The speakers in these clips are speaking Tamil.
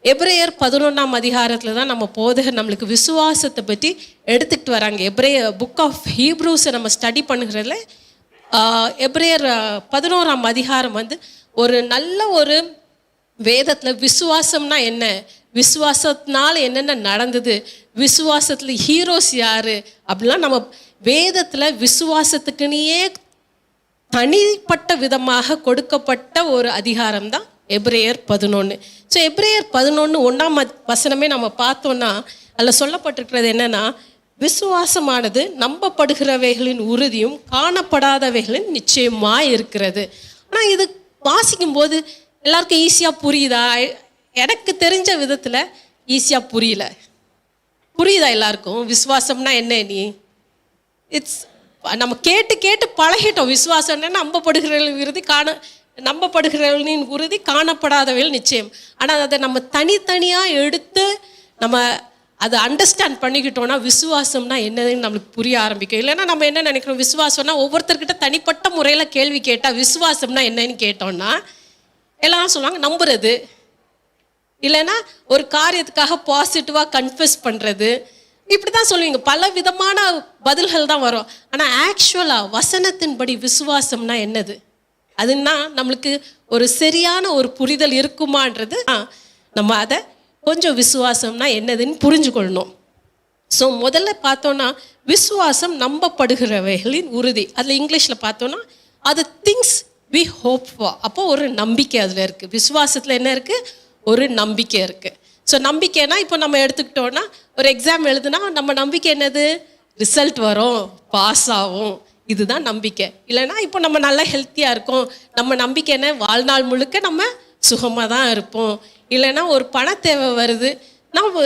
எபிரேயர் 11ஆம் அதிகாரத்தில் தான் நம்ம போதகர் நம்மளுக்கு விசுவாசத்தை பற்றி எடுத்துக்கிட்டு வராங்க. புக் ஆஃப் ஹீப்ரூஸை நம்ம ஸ்டடி பண்ணுகிறதுல எபிரேயர் 11ஆம் அதிகாரம் ஒரு நல்ல ஒரு வேதத்தில் விசுவாசம்னா என்ன, விசுவாசத்தினால என்னென்ன நடந்தது, விசுவாசத்தில் ஹீரோஸ் யார் அப்படிலாம் நம்ம வேதத்தில் விசுவாசத்துக்குன்னே தனிப்பட்ட விதமாக கொடுக்கப்பட்ட ஒரு அதிகாரம் தான் எபிரேயர் 11. ஸோ எபிரேயர் 11 1ஆம் வசனமே நம்ம பார்த்தோன்னா அதில் சொல்லப்பட்டிருக்கிறது என்னென்னா, விசுவாசமானது நம்பப்படுகிறவைகளின் உறுதியும் காணப்படாதவைகளின் நிச்சயமாக இருக்கிறது. ஆனால் இது வாசிக்கும்போது எல்லாருக்கும் ஈஸியாக புரியுதா? எனக்கு தெரிஞ்ச விதத்தில் ஈஸியாக புரியுதா எல்லாருக்கும்? விசுவாசம்னா என்ன? நம்ம கேட்டு கேட்டு பழகிட்டோம். விசுவாசம் என்ன? நம்பப்படுகிறவர்களின் உறுதி காணப்படாதவைகள் நிச்சயம். ஆனால் அதை நம்ம தனித்தனியாக எடுத்து நம்ம அதை அண்டர்ஸ்டாண்ட் பண்ணிக்கிட்டோன்னா விசுவாசம்னா என்னதுன்னு நம்மளுக்கு புரிய ஆரம்பிக்கும். இல்லைன்னா நம்ம என்ன நினைக்கிறோம், விசுவாசம்னா ஒவ்வொருத்தர்கிட்ட தனிப்பட்ட முறையில் கேள்வி கேட்டால் விசுவாசம்னா என்னன்னு கேட்டோன்னா எல்லாம் சொல்லுவாங்க நம்புறது, இல்லைன்னா ஒரு காரியத்துக்காக பாசிட்டிவாக கன்ஃபெஸ் பண்ணுறது, இப்படி தான் சொல்லுவீங்க. பல விதமான பதில்கள் தான் வரும். ஆனால் ஆக்சுவலாக வசனத்தின்படி விசுவாசம்னா என்னது, அதுன்னா நம்மளுக்கு ஒரு சரியான ஒரு புரிதல் இருக்குமான்றது நம்ம அதை கொஞ்சம் விசுவாசம்னா என்னதுன்னு புரிஞ்சுக்கொள்ளணும். ஸோ முதல்ல பார்த்தோன்னா விசுவாசம் நம்பப்படுகிறவைகளின் உறுதி. அதில் இங்கிலீஷில் பார்த்தோன்னா அது திங்ஸ் வி ஹோப் ஃபார். அப்போ ஒரு நம்பிக்கை அதில் இருக்குது. விசுவாசத்தில் என்ன இருக்குது? ஒரு நம்பிக்கை இருக்குது. ஸோ நம்பிக்கைனா இப்போ நம்ம எடுத்துக்கிட்டோன்னா ஒரு எக்ஸாம் எழுதுனா நம்ம நம்பிக்கை என்னது? ரிசல்ட் வரும், பாஸ் ஆகும், இதுதான் நம்பிக்கை. இல்லைன்னா இப்போ நம்ம நல்லா ஹெல்த்தியாக இருக்கோம், நம்ம நம்பிக்கை என்ன? வாழ்நாள் முழுக்க நம்ம சுகமாக தான் இருப்போம். இல்லைன்னா ஒரு பண தேவை வருது, நம்ம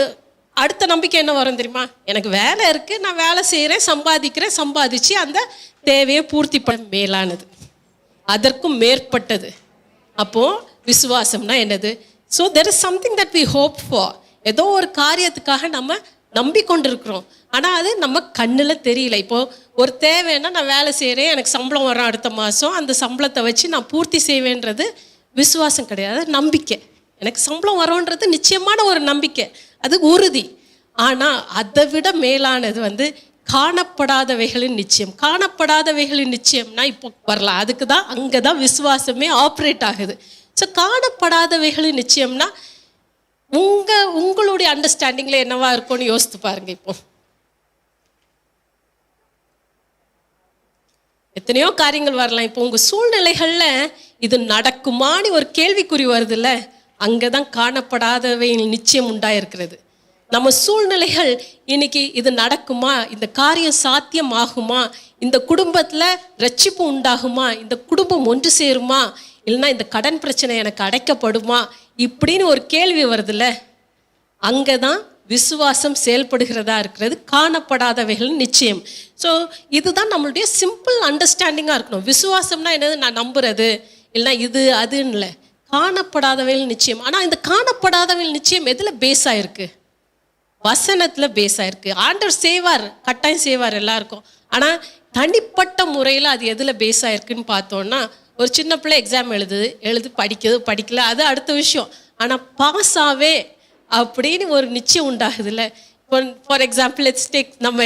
அடுத்த நம்பிக்கை என்ன வரும் தெரியுமா? எனக்கு வேலை இருக்குது, நான் வேலை செய்கிறேன், சம்பாதிச்சு அந்த தேவையை பூர்த்தி பண்ண மேலானது, அதற்கும் மேற்பட்டது. அப்போது விசுவாசம்னா என்னது? So there is something that we hope for. ஏதோ ஒரு காரியத்துக்காக நம்ம நம்பிக்கொண்டிருக்கிறோம், ஆனால் அது நம்ம கண்ணில் தெரியல. இப்போது ஒரு தேவைன்னா நான் வேலை செய்கிறேன், எனக்கு சம்பளம் வரும் அடுத்த மாதம், அந்த சம்பளத்தை வச்சு நான் பூர்த்தி செய்வேன்றது விசுவாசம் கிடையாது, நம்பிக்கை. எனக்கு சம்பளம் வரும்ன்றது நிச்சயமான ஒரு நம்பிக்கை, அது உறுதி. ஆனால் அதை விட மேலானது காணப்படாதவைகளின் நிச்சயம். காணப்படாதவைகளின் நிச்சயம்னா இப்போ வரலாம், அதுக்கு தான் அங்கே தான் விசுவாசமே ஆப்ரேட் ஆகுது. ஸோ காணப்படாதவைகளின் நிச்சயம்னா உங்களுடைய அண்டர்ஸ்டாண்டிங்கில் என்னவா இருக்கும்னு யோசித்து பாருங்க. இப்போ எத்தனையோ காரியங்கள் வரலாம். இப்போ உங்கள் சூழ்நிலைகளில் இது நடக்குமான்னு ஒரு கேள்விக்குறி வருதுல்ல, அங்கே தான் காணப்படாதவையின் நிச்சயம் உண்டாயிருக்கிறது. நம்ம சூழ்நிலைகள் இன்னைக்கு இது நடக்குமா, இந்த காரியம் சாத்தியம் ஆகுமா, இந்த குடும்பத்தில் ரட்சிப்பு உண்டாகுமா, இந்த குடும்பம் ஒன்று சேருமா, இல்லைன்னா இந்த கடன் பிரச்சனை எனக்கு அடைக்கப்படுமா, இப்படின்னு ஒரு கேள்வி வருதுல்ல, அங்கே தான் விசுவாசம் செயல்படுகிறதா இருக்கிறது. காணப்படாதவைகள் நிச்சயம். ஸோ இதுதான் நம்மளுடைய சிம்பிள் அண்டர்ஸ்டாண்டிங்காக இருக்கணும். விசுவாசம்னா என்னது? நான் நம்புறது, இல்லைன்னா இது அதுன்னு இல்லை, காணப்படாதவைகள் நிச்சயம். ஆனால் இந்த காணப்படாதவைகள் நிச்சயம் எதில் பேஸ் ஆகிருக்கு? வசனத்தில் பேஸ் ஆகிருக்கு. ஆண்டவர் செய்வார், கட்டாயம் செய்வார் எல்லாருக்கும். ஆனால் தனிப்பட்ட முறையில் அது எதில் பேஸ் ஆகிருக்குன்னு பார்த்தோன்னா, ஒரு சின்ன பிள்ளை எக்ஸாம் எழுது படிக்கல, அது அடுத்த விஷயம். ஆனால் பாஸ் ஆவே அப்படின்னு ஒரு நிச்சயம் உண்டாகுதுல்ல. இப்போ ஃபார் எக்ஸாம்பிள் லெட்ஸ் டேக், நம்ம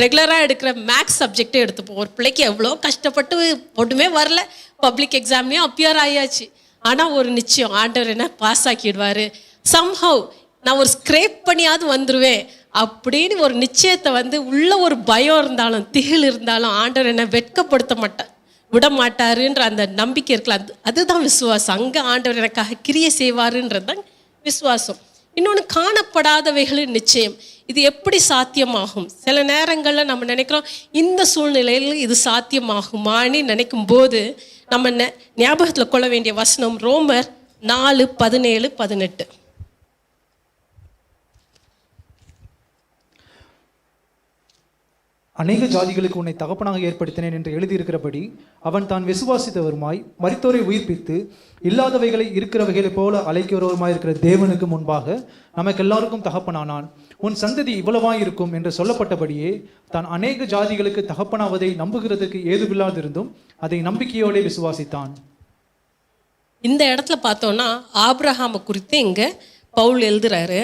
ரெகுலராக எடுக்கிற மேக்ஸ் சப்ஜெக்டே எடுத்துப்போம். ஒரு பிள்ளைக்கு எவ்வளோ கஷ்டப்பட்டு ஒன்றுமே வரல, பப்ளிக் எக்ஸாம்லேயும் அப்பியர் ஆயாச்சு. ஆனால் ஒரு நிச்சயம், ஆண்டவர் என்ன பாஸ் ஆக்கிடுவார், சம்ஹவ் நான் ஒரு ஸ்க்ரேப் பண்ணியாவது வந்துடுவேன் அப்படின்னு ஒரு நிச்சயத்தை உள்ள ஒரு பயம் இருந்தாலும் திகில் இருந்தாலும் ஆண்டவர் என்ன வெட்கப்படுத்த விட மாட்டாருன்ற அந்த நம்பிக்கை இருக்கலாம். அதுதான் விசுவாசம். அங்கே ஆண்டவர் எனக்காக கிரியை செய்வாருன்றது தான் விசுவாசம். இன்னொன்று காணப்படாதவைகளின் நிச்சயம். இது எப்படி சாத்தியமாகும்? சில நேரங்களில் நம்ம நினைக்கிறோம் இந்த சூழ்நிலையில் இது சாத்தியமாகுமான்னு நினைக்கும் போது நம்ம ஞாபகத்தில் கொள்ள வேண்டிய வசனம் ரோமர் 4:17-18. அநேக ஜாதிகளுக்கு உன்னை தகப்பனாக ஏற்படுத்தினேன் என்று எழுதியிருக்கிறபடி அவன் தான் விசுவாசித்தவருமாய் மரித்தோரை உயிர்ப்பித்து இல்லாதவைகளை இருக்கிறவைகளைப் போல அழைக்கிறவருமாயிருக்கிற தேவனுக்கு முன்பாக நமக்கு எல்லாருக்கும் தகப்பனானான். உன் சந்ததி இவ்வளவாய் இருக்கும் என்று சொல்லப்பட்டபடியே தான் அநேக ஜாதிகளுக்கு தகப்பனாவதை நம்புகிறதுக்கு ஏதுவில்லாதிருந்தும் அதை நம்பிக்கையோட விசுவாசித்தான். இந்த இடத்துல பார்த்தோம்னா ஆபிரகாமை குறித்து இங்கே பவுல் எழுதுறாரு.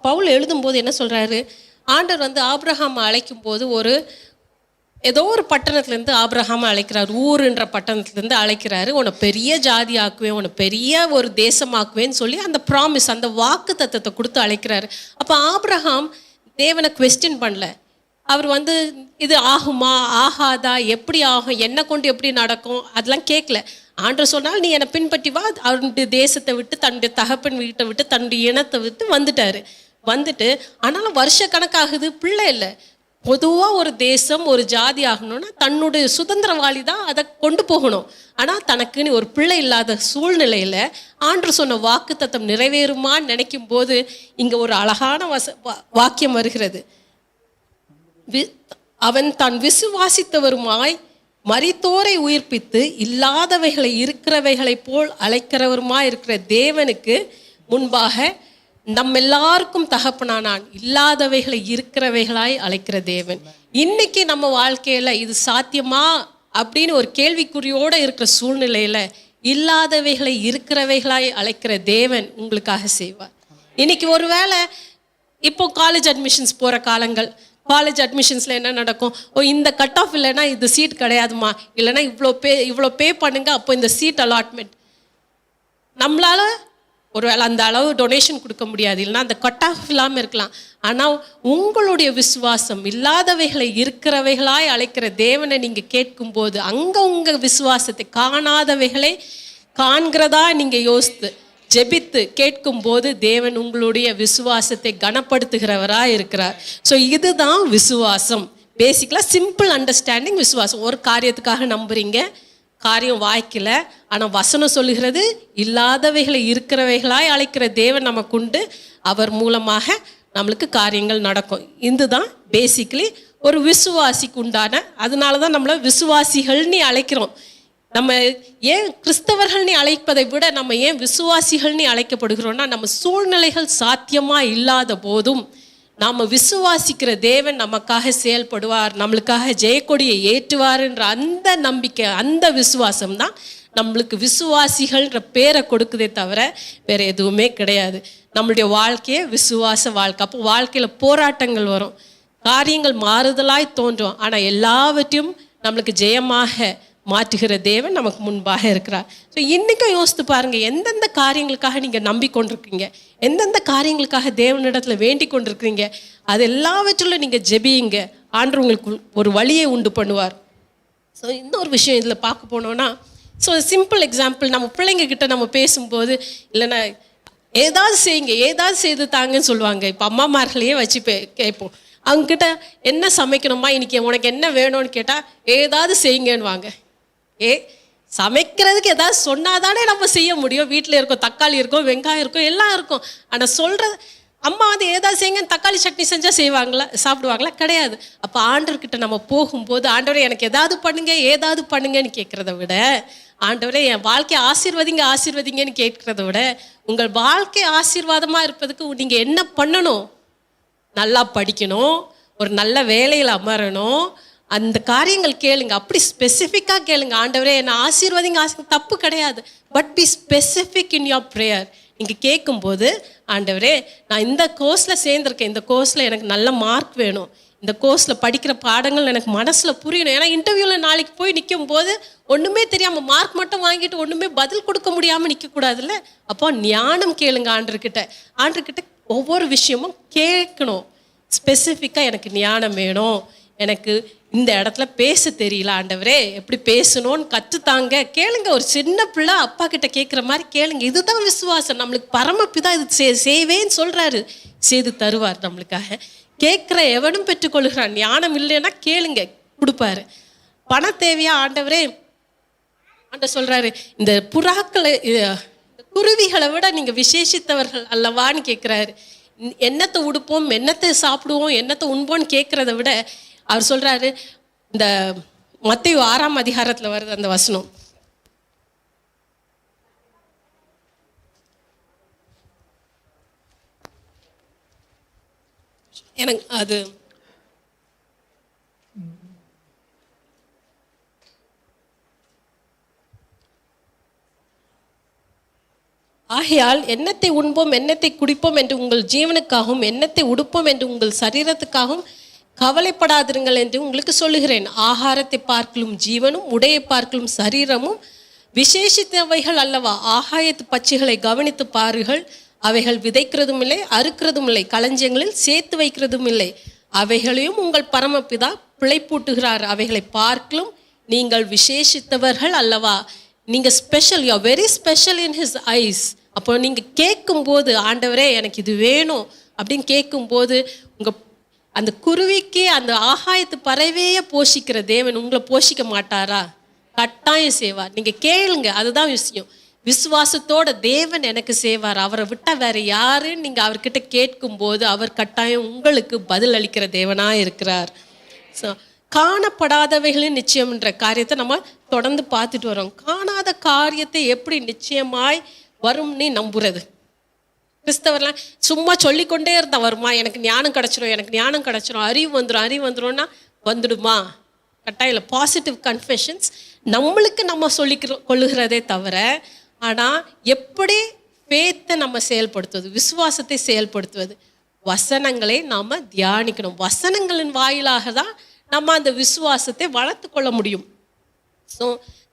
பவுல் எழுதும்போது என்ன சொல்றாரு, ஆண்டவர் வந்து ஆபிரகாம் அழைக்கும் போது ஏதோ ஒரு பட்டணத்துலேருந்து ஆபிரகாம் அழைக்கிறார், ஊருன்ற பட்டணத்துலேருந்து அழைக்கிறாரு. உன்னை பெரிய ஜாதி ஆக்குவேன், உன்னை பெரிய ஒரு தேசமாக்குவேன்னு சொல்லி அந்த ப்ராமிஸ், அந்த வாக்கு தத்தத்தை கொடுத்து அழைக்கிறாரு. அப்போ ஆபிரகாம் தேவனை குவெஸ்டின் பண்ணல. அவர் வந்து இது ஆகுமா ஆகாதா, எப்படி ஆகும், என்னை கொண்டு எப்படி நடக்கும், அதெல்லாம் கேட்கல. ஆண்டவர் சொன்னால் நீ என்னை பின்பற்றி வா. அவருடைய தேசத்தை விட்டு, தன்னுடைய தகப்பன் வீட்டை விட்டு, தன்னுடைய இனத்தை விட்டு வந்துட்டு ஆனாலும் வருஷ கணக்காகுது, பிள்ளை இல்லை. பொதுவாக ஒரு தேசம் ஒரு ஜாதி ஆகணும்னா தன்னுடைய சுதந்திரவாளி தான் அதை கொண்டு போகணும். ஆனால் தனக்குன்னு ஒரு பிள்ளை இல்லாத சூழ்நிலையில் ஆண்டவர் சொன்ன வாக்கு தத்தம் நிறைவேறுமான்னு நினைக்கும் போது இங்கே ஒரு அழகான வாக்கியம் வருகிறது. அவன் தான் விசுவாசித்தவருமாய் மரித்தோரை உயிர்ப்பித்து இல்லாதவைகளை இருக்கிறவைகளை போல் அழைக்கிறவருமாய் இருக்கிற தேவனுக்கு முன்பாக நம்ம எல்லாருக்கும் தகப்பனானான், இல்லாதவைகளை இருக்கிறவைகளாய் அழைக்கிற தேவன். இன்னைக்கு நம்ம வாழ்க்கையில இது சாத்தியமா அப்படின்னு ஒரு கேள்விக்குறியோட இருக்கிற சூழ்நிலையில இல்லாதவைகளை இருக்கிறவைகளாய் அழைக்கிற தேவன் உங்களுக்காக செய்வார். இன்னைக்கு ஒருவேளை இப்போ காலேஜ் அட்மிஷன்ஸ் போற காலங்கள், காலேஜ் அட்மிஷன்ஸில் என்ன நடக்கும், இந்த கட் ஆஃப் இல்லைன்னா இது சீட் கிடையாதுமா, இல்லைன்னா இவ்வளோ பே பண்ணுங்க, அப்போ இந்த சீட் அலாட்மெண்ட். நம்மளால ஒருவேளை அந்த அளவு டொனேஷன் கொடுக்க முடியாது, இல்லைன்னா அந்த கட் ஆஃப் இல்லாமல் இருக்கலாம். ஆனால் உங்களுடைய விசுவாசம் இல்லாதவைகளை இருக்கிறவைகளாய் அழைக்கிற தேவனை நீங்கள் கேட்கும்போது அங்கே உங்கள் விசுவாசத்தை காணாதவைகளை காண்கிறதா நீங்கள் யோசித்து ஜெபித்து கேட்கும்போது தேவன் உங்களுடைய விசுவாசத்தை கனப்படுத்துகிறவராக இருக்கிறார். ஸோ இதுதான் விசுவாசம். பேசிக்கலாக சிம்பிள் அண்டர்ஸ்டாண்டிங் விசுவாசம். ஒரு காரியத்துக்காக நம்புறீங்க, காரியம் வாய்க்கல, ஆனால் வசனம் சொல்லுகிறது இல்லாதவைகளை இருக்கிறவைகளாய் அழைக்கிற தேவன் நமக்கு உண்டு, அவர் மூலமாக நம்மளுக்கு காரியங்கள் நடக்கும். இதுதான் பேசிக்கலி ஒரு விசுவாசிக்கு உண்டான. அதனால தான் நம்மளை விசுவாசிகள்னு அழைக்கிறோம். நம்ம ஏன் கிறிஸ்தவர்கள்னு அழைப்பதை விட நம்ம ஏன் விசுவாசிகள்னு அழைக்கப்படுகிறோம்னா, நம்ம சூழ்நிலைகள் சாத்தியமாக இல்லாத போதும் நாம் விசுவாசிக்கிற தேவன் நமக்காக செயல்படுவார், நம்மளுக்காக ஜெயக்கொடியை ஏற்றுவார்ன்ற அந்த நம்பிக்கை, அந்த விசுவாசம் தான் நம்மளுக்கு விசுவாசிகள்ன்ற பேரை கொடுக்குதே தவிர வேறு எதுவுமே கிடையாது. நம்மளுடைய வாழ்க்கையே விசுவாச வாழ்க்கை. அப்போ வாழ்க்கையில் போராட்டங்கள் வரும், காரியங்கள் மாறுதலாய் தோன்றும், ஆனால் எல்லாவற்றையும் நம்மளுக்கு ஜெயமாக மாற்றுகிற தேவன் நமக்கு முன்பாக இருக்கிறார். ஸோ இன்றைக்கும் யோசித்து பாருங்கள், எந்தெந்த காரியங்களுக்காக நீங்கள் நம்பிக்கொண்டிருக்கீங்க, எந்தெந்த காரியங்களுக்காக தேவனிடத்தில் வேண்டிக் கொண்டிருக்கிறீங்க, அது எல்லாவற்றிலும் நீங்கள் ஜெபியுங்க, ஆண்டவர் உங்களுக்கு ஒரு வழியை உண்டு பண்ணுவார். ஸோ இந்த ஒரு விஷயம் இதில் பார்க்க போனோன்னா, ஸோ சிம்பிள் எக்ஸாம்பிள், நம்ம பிள்ளைங்கக்கிட்ட நம்ம பேசும்போது இல்லைன்னா ஏதாவது செய்யுங்க, ஏதாவது செய்து தாங்கன்னு சொல்லுவாங்க. இப்போ அம்மாமார்களையே வச்சு கேட்போம், அவங்கக்கிட்ட என்ன சமைக்கணுமா, இன்றைக்கி உனக்கு என்ன வேணும்னு கேட்டால் ஏதாவது செய்யுங்கன்னு வாங்க. சமைக்கிறதுக்கு ஏதாவது சொன்னாதானே நம்ம செய்ய முடியும். வீட்டில் இருக்கும், தக்காளி இருக்கும், வெங்காயம் இருக்கும், எல்லாம் இருக்கும். ஆனால் சொல்கிறது அம்மா வந்து ஏதாவது செய்யுங்கன்னு தக்காளி சட்னி செஞ்சால் செய்வாங்களா, சாப்பிடுவாங்களா? கிடையாது. அப்போ ஆண்டவர்கிட்ட நம்ம போகும்போது, ஆண்டவரே எனக்கு ஏதாவது பண்ணுங்க, ஏதாவது பண்ணுங்கன்னு கேட்குறத விட, ஆண்டவரே என் வாழ்க்கையை ஆசீர்வதிங்கன்னு கேட்குறத விட, உங்கள் வாழ்க்கை ஆசீர்வாதமாக இருப்பதுக்கு நீங்கள் என்ன பண்ணணும்? நல்லா படிக்கணும், ஒரு நல்ல வேலையில் அமரணும், அந்த காரியங்கள் கேளுங்க. அப்படி ஸ்பெசிஃபிக்காக கேளுங்க. ஆண்டவரே என்னை ஆசீர்வதிங்க, தப்பு கிடையாது. But B specific in your prayer. நீங்கள் கேட்கும்போது, ஆண்டவரே நான் இந்த கோர்ஸில் சேர்ந்துருக்கேன், இந்த கோர்ஸில் எனக்கு நல்ல மார்க் வேணும், இந்த கோர்ஸில் படிக்கிற பாடங்கள் எனக்கு மனசில் புரியணும். ஏன்னா இன்டர்வியூவில் நாளைக்கு போய் நிற்கும் போது ஒன்றுமே தெரியாமல் மார்க் மட்டும் வாங்கிட்டு ஒன்றுமே பதில் கொடுக்க முடியாமல் நிற்கக்கூடாதுல்ல. அப்போ ஞானம் கேளுங்க ஆண்டர்கிட்ட ஒவ்வொரு விஷயமும் கேட்கணும். ஸ்பெசிஃபிக்காக எனக்கு ஞானம் வேணும், எனக்கு இந்த இடத்துல பேச தெரியல, ஆண்டவரே எப்படி பேசணும்னு கற்றுத்தாங்க கேளுங்க. ஒரு சின்ன பிள்ளை அப்பா கிட்ட கேட்குற மாதிரி கேளுங்க. இதுதான் விசுவாசம். நம்மளுக்கு பரமபிதா இது செய்வேன்னு சொல்கிறாரு, செய்து தருவார் நம்மளுக்காக. கேட்குற எவனும் பெற்றுக்கொள்கிறான். ஞானம் இல்லைன்னா கேளுங்க, கொடுப்பாரு. பண தேவையா, ஆண்டவரே ஆண்டவர் சொல்கிறாரு, இந்த புறாக்களை குருவிகளை விட நீங்கள் விசேஷித்தவர்கள் அல்லவான்னு கேட்குறாரு. என்னத்தை உடுப்போம், என்னத்தை சாப்பிடுவோம், என்னத்தை உண்போன்னு கேட்குறத விட அவர் சொல்கிறாரு, இந்த மத்தேயு 6ஆம் அதிகாரத்தில் வருது அந்த வசனம், எனக்கு அது ஆகையால் எண்ணத்தை உண்போம் எண்ணத்தை குடிப்போம் என்று உங்கள் ஜீவனுக்காகவும் எண்ணத்தை உடுப்போம் என்று உங்கள் சரீரத்துக்காகவும் கவலைப்படாதிருங்கள் என்று உங்களுக்கு சொல்லுகிறேன். ஆகாரத்தை பார்க்கலும் ஜீவனும் உடையை பார்க்கலும் சரீரமும் விசேஷித்தவைகள் அல்லவா? ஆகாயத்து பட்சிகளை கவனித்து பாருங்கள், அவைகள் விதைக்கிறதும் இல்லை, அறுக்கிறதும் இல்லை, களஞ்சியங்களில் சேர்த்து வைக்கிறதும் இல்லை, அவைகளையும் உங்கள் பரமபிதா பிழைப்பூட்டுகிறார். அவைகளை பார்க்கலும் நீங்கள் விசேஷித்தவர்கள் அல்லவா? நீங்கள் special, you are very special in his eyes. அப்போ நீங்கள் கேட்கும்போது, ஆண்டவரே எனக்கு இது வேணும் அப்படின்னு கேட்கும்போது, உங்கள் அந்த குருவிக்கு அந்த ஆகாயத்து பறவையே போஷிக்கிற தேவன் உங்களை போஷிக்க மாட்டாரா? கட்டாயம் செய்வார். நீங்கள் கேளுங்க, அதுதான் விஷயம். விசுவாசத்தோட தேவன் எனக்கு செய்வார், அவரை விட்டால் வேற யாருன்னு நீங்கள் அவர்கிட்ட கேட்கும்போது அவர் கட்டாயம் உங்களுக்கு பதில் அளிக்கிற தேவனாக இருக்கிறார். ஸோ காணப்படாதவைகளின் நிச்சயம்ன்ற காரியத்தை நம்ம தொடர்ந்து பார்த்துட்டு வரோம். காணாத காரியத்தை எப்படி நிச்சயமாய் வரும்னு நம்புறது? கிறிஸ்தவர்லாம் சும்மா சொல்லிக்கொண்டே இருந்தால் வருமா? எனக்கு ஞானம் கிடச்சிரும், எனக்கு ஞானம் கிடச்சிரும், அறிவு வந்துடும்னா வந்துடுமா? கட்டாயம் இல்லை. பாசிட்டிவ் கன்ஃபெஷன்ஸ் நம்மளுக்கு நம்ம கொள்ளுகிறதே தவிர, ஆனால் எப்படி ஃபேத்தை நம்ம செயல்படுத்துவது, விசுவாசத்தை செயல்படுத்துவது, வசனங்களை நாம் தியானிக்கணும். வசனங்களின் வாயிலாக தான் நம்ம அந்த விசுவாசத்தை வளர்த்து கொள்ள முடியும். ஸோ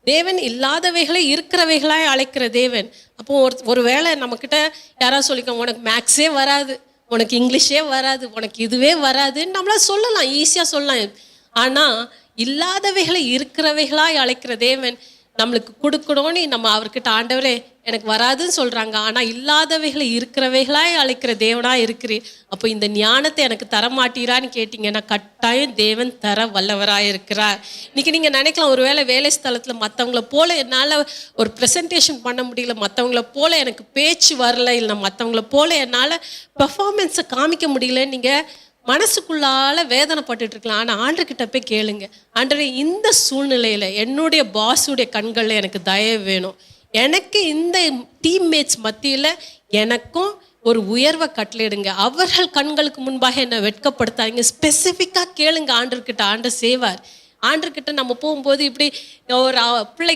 தேவன் இல்லாதவைகளை இருக்கிறவைகளாய் அழைக்கிற தேவன். அப்போ ஒரு வேளை நம்மக்கிட்ட யாராவது சொல்லிக்கோங்க, உனக்கு மேக்ஸே வராது, உனக்கு இங்கிலீஷே வராது, உனக்கு இதுவே வராதுன்னு நம்மளா சொல்லலாம், ஈஸியாக சொல்லலாம். ஆனால் இல்லாதவைகளை இருக்கிறவைகளாய் அழைக்கிற தேவன் நம்மளுக்கு கொடுக்கணும்னு நம்ம அவர்கிட்ட, ஆண்டவரே எனக்கு வராதுன்னு சொல்கிறாங்க, ஆனால் இல்லாதவைகளை இருக்கிறவைகளாய் அழைக்கிற தேவனாக இருக்கிறேன், அப்போ இந்த ஞானத்தை எனக்கு தரமாட்டீரான்னு கேட்டிங்கன்னா கட்டாயம் தேவன் தர வல்லவராக இருக்கிறார். இன்றைக்கி நீங்கள் நினைக்கலாம், ஒரு வேலை ஸ்தலத்தில் மற்றவங்கள போல் என்னால் ஒரு ப்ரெசன்டேஷன் பண்ண முடியல, மற்றவங்கள போல் எனக்கு பேச்சு வரல, இல்லை மற்றவங்கள போல் என்னால் பெர்ஃபார்மன்ஸை காமிக்க முடியலன்னு நீங்கள் மனசுக்குள்ளால வேதனைப்பட்டு இருக்கலாம். ஆனால் ஆண்டர்கிட்ட போய் கேளுங்க, ஆண்டரே இந்த சூழ்நிலையில் என்னுடைய பாஸுடைய கண்களில் எனக்கு தயவு வேணும், எனக்கு இந்த டீம்மேட்ஸ் மத்தியில் எனக்கும் ஒரு உயர்வை கட்டளையிடுங்க, அவர்கள் கண்களுக்கு முன்பாக என்னை வெட்கப்படுத்தாங்க. ஸ்பெசிஃபிக்காக கேளுங்க ஆண்டர்கிட்ட, ஆண்டர் செய்வார். ஆண்டர்கிட்ட நம்ம போகும்போது இப்படி ஒரு பிள்ளை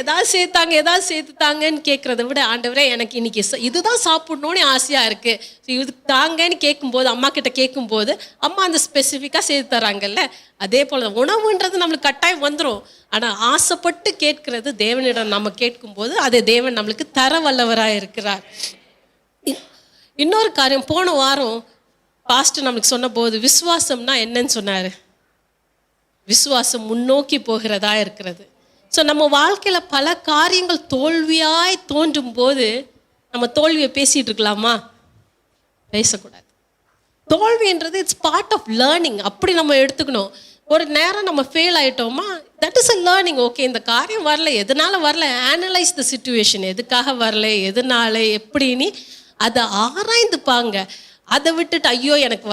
ஏதாவது சேர்த்துத்தாங்கன்னு கேட்குறத விட, ஆண்டவரே எனக்கு இன்னைக்கு இதுதான் சாப்பிடணும்னு ஆசையாக இருக்குது, இது தாங்கன்னு கேட்கும்போது, அம்மா கிட்ட கேட்கும்போது அம்மா அந்த ஸ்பெசிஃபிக்காக சேர்த்து தராங்கல்ல, அதே போல் உணவுன்றது நம்மளுக்கு கட்டாயம் வந்துடும். ஆனால் ஆசைப்பட்டு கேட்கறது தேவனிடம் நம்ம கேட்கும்போது அதை தேவன் நம்மளுக்கு தர வல்லவராக இருக்கிறார். இன்னொரு காரியம், போன வாரம் பாஸ்டர் நம்மளுக்கு சொன்ன போது விசுவாசம்னா என்னன்னு சொன்னார். விசுவாசம் முன்னோக்கி போகிறதா இருக்கிறது. ஸோ நம்ம வாழ்க்கையில் பல காரியங்கள் தோல்வியாய் தோன்றும் போது நம்ம தோல்வியை பேசிகிட்டு இருக்கலாமா? பேசக்கூடாது. தோல்வின்றது இட்ஸ் பார்ட் ஆஃப் லேர்னிங், அப்படி நம்ம எடுத்துக்கணும். ஒரு நேரம் நம்ம ஃபெயில் ஆகிட்டோமா, that is a learning. Okay, இந்த காரியம் வரல, எதனால் வரல, ஆனலைஸ் த சிச்சுவேஷன், எதுக்காக வரல, எதனால, எப்படின்னு அதை ஆராய்ந்துப்பாங்க. அதை விட்டுட்டு ஐயோ எனக்கு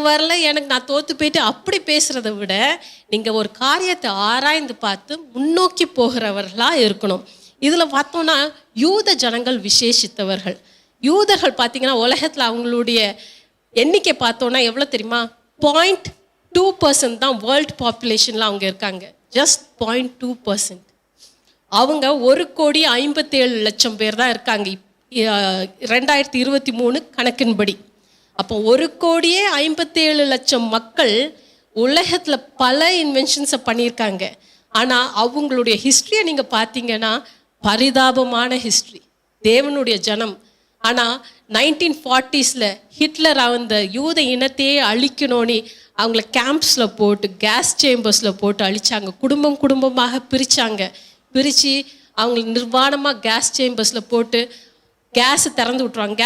வரல எனக்கு நான் தோற்று போயிட்டு அப்படி பேசுகிறத விட, நீங்கள் ஒரு காரியத்தை ஆராய்ந்து பார்த்து முன்னோக்கி போகிறவர்களாக இருக்கணும். இதில் பார்த்தோன்னா யூத ஜனங்கள் விசேஷித்தவர்கள். யூதர்கள் பார்த்திங்கன்னா உலகத்தில் அவங்களுடைய எண்ணிக்கை பார்த்தோன்னா எவ்வளோ தெரியுமா? 0.2% தான் வேர்ல்டு பாப்புலேஷனில் அவங்க இருக்காங்க. ஜஸ்ட் 0.2%. அவங்க 1,57,00,000 பேர் தான் இருக்காங்க 2023 கணக்கின்படி. அப்போ 1,57,00,000 மக்கள் உலகத்தில் பல இன்வென்ஷன்ஸை பண்ணியிருக்காங்க. ஆனால் அவங்களுடைய ஹிஸ்ட்ரியை நீங்கள் பார்த்தீங்கன்னா பரிதாபமான ஹிஸ்ட்ரி, தேவனுடைய ஜனம். ஆனால் 1940s ஹிட்லர் அந்த யூத இனத்தையே அழிக்கணும்னு அவங்கள கேம்ப்ஸில் போட்டு, கேஸ் சேம்பர்ஸில் போட்டு அழித்தாங்க. குடும்பமாக பிரித்து அவங்கள நிர்வாணமாக கேஸ் சேம்பர்ஸில் போட்டு கேஸை திறந்து விட்ருவாங்க.